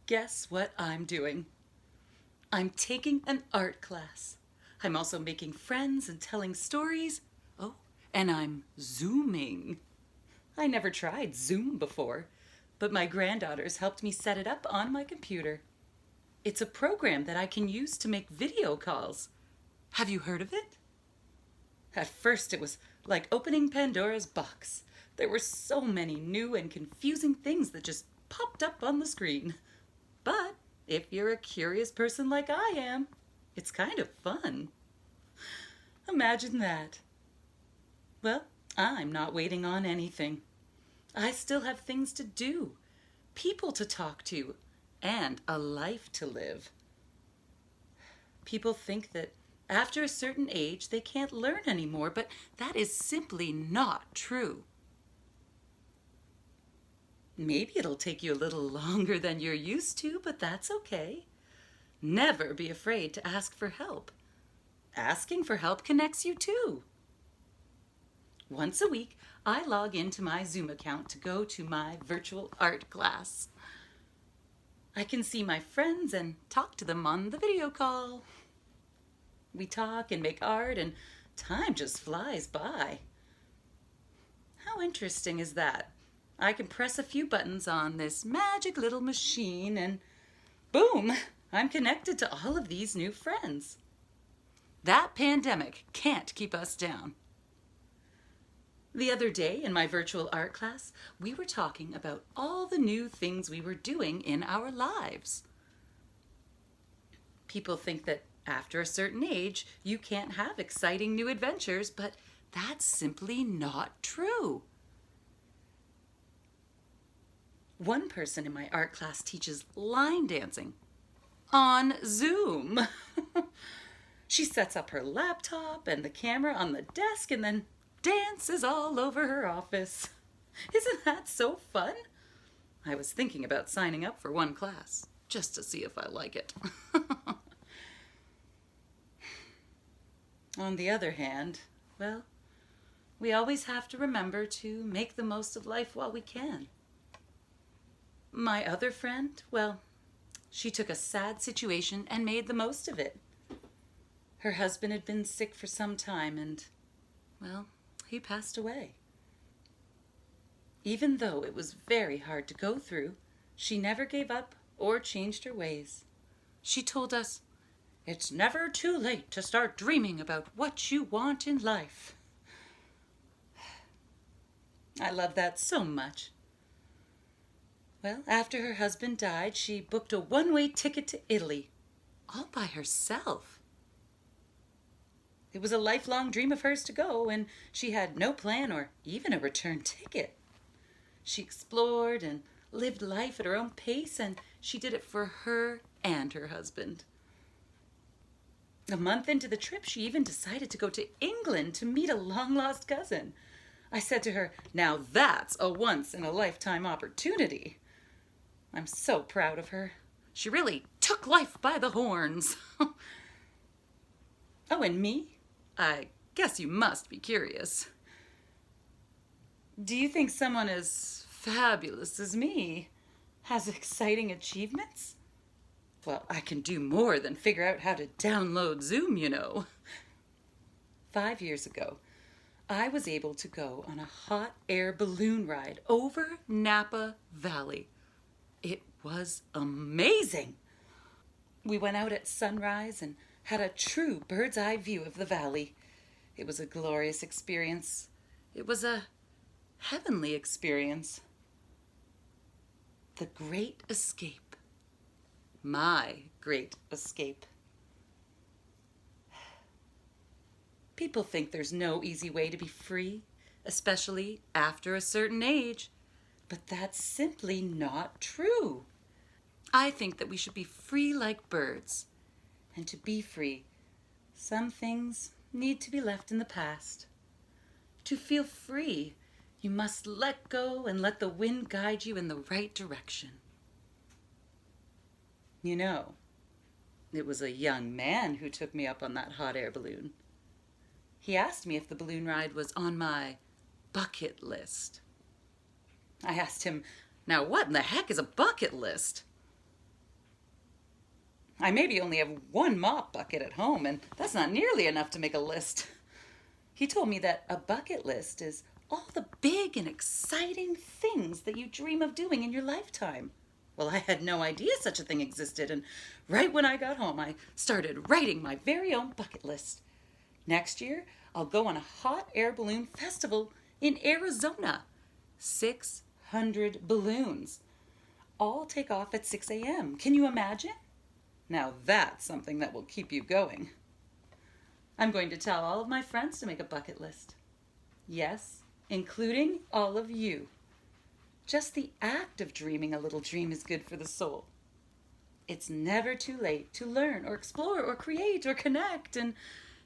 Guess what I'm doing? I'm taking an art class. I'm also making friends and telling stories. Oh, and I'm Zooming. I never tried Zoom before, but my granddaughters helped me set it up on my computer. It's a program that I can use to make video calls. Have you heard of it? At first, it was like opening Pandora's box. There were so many new and confusing things that just popped up on the screen. But if you're a curious person like I am, it's kind of fun. Imagine that. Well, I'm not waiting on anything. I still have things to do, people to talk to, and a life to live. People think that after a certain age they can't learn anymore, but that is simply not true. Maybe it'll take you a little longer than you're used to, but that's okay. Never be afraid to ask for help. Asking for help connects you too. Once a week, I log into my Zoom account to go to my virtual art class. I can see my friends and talk to them on the video call. We talk and make art, and time just flies by. How interesting is that? I can press a few buttons on this magic little machine and boom, I'm connected to all of these new friends. That pandemic can't keep us down. The other day in my virtual art class, we were talking about all the new things we were doing in our lives. People think that after a certain age, you can't have exciting new adventures, but that's simply not true. One person in my art class teaches line dancing on Zoom. She sets up her laptop and the camera on the desk and then dances all over her office. Isn't that so fun? I was thinking about signing up for one class just to see if I like it. On the other hand, well, we always have to remember to make the most of life while we can. My other friend, well, she took a sad situation and made the most of it. Her husband had been sick for some time and, well, he passed away. Even though it was very hard to go through, she never gave up or changed her ways. She told us, "It's never too late to start dreaming about what you want in life." I love that so much. Well, after her husband died, she booked a one-way ticket to Italy, all by herself. It was a lifelong dream of hers to go, and she had no plan or even a return ticket. She explored and lived life at her own pace, and she did it for her and her husband. A month into the trip, she even decided to go to England to meet a long-lost cousin. I said to her, "Now that's a once-in-a-lifetime opportunity." I'm so proud of her. She really took life by the horns. Oh, and me? I guess you must be curious. Do you think someone as fabulous as me has exciting achievements? Well, I can do more than figure out how to download Zoom, you know. 5 years ago, I was able to go on a hot air balloon ride over Napa Valley. It was amazing. We went out at sunrise and had a true bird's eye view of the valley. It was a glorious experience. It was a heavenly experience. The Great Escape. My great escape. People think there's no easy way to be free, especially after a certain age. But that's simply not true. I think that we should be free like birds. And to be free, some things need to be left in the past. To feel free, you must let go and let the wind guide you in the right direction. You know, it was a young man who took me up on that hot air balloon. He asked me if the balloon ride was on my bucket list. I asked him, "Now what in the heck is a bucket list?" I maybe only have one mop bucket at home, and that's not nearly enough to make a list. He told me that a bucket list is all the big and exciting things that you dream of doing in your lifetime. Well, I had no idea such a thing existed, and right when I got home, I started writing my very own bucket list. Next year, I'll go on a hot air balloon festival in Arizona. 600 balloons. All take off at 6 a.m. Can you imagine? Now that's something that will keep you going. I'm going to tell all of my friends to make a bucket list. Yes, including all of you. Just the act of dreaming a little dream is good for the soul. It's never too late to learn or explore or create or connect, and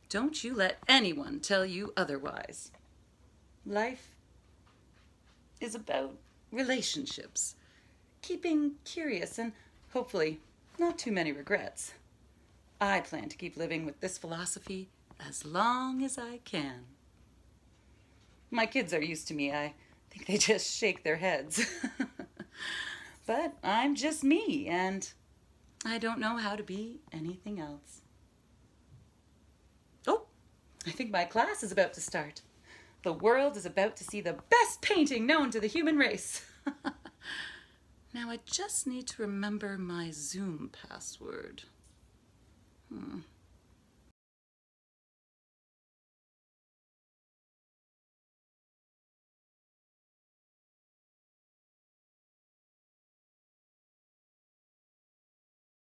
don't you let anyone tell you otherwise. Life is about relationships, keeping curious, and hopefully not too many regrets. I plan to keep living with this philosophy as long as I can. My kids are used to me. I think they just shake their heads. But I'm just me, and I don't know how to be anything else. Oh, I think my class is about to start. The world is about to see the best painting known to the human race. Now I just need to remember my Zoom password.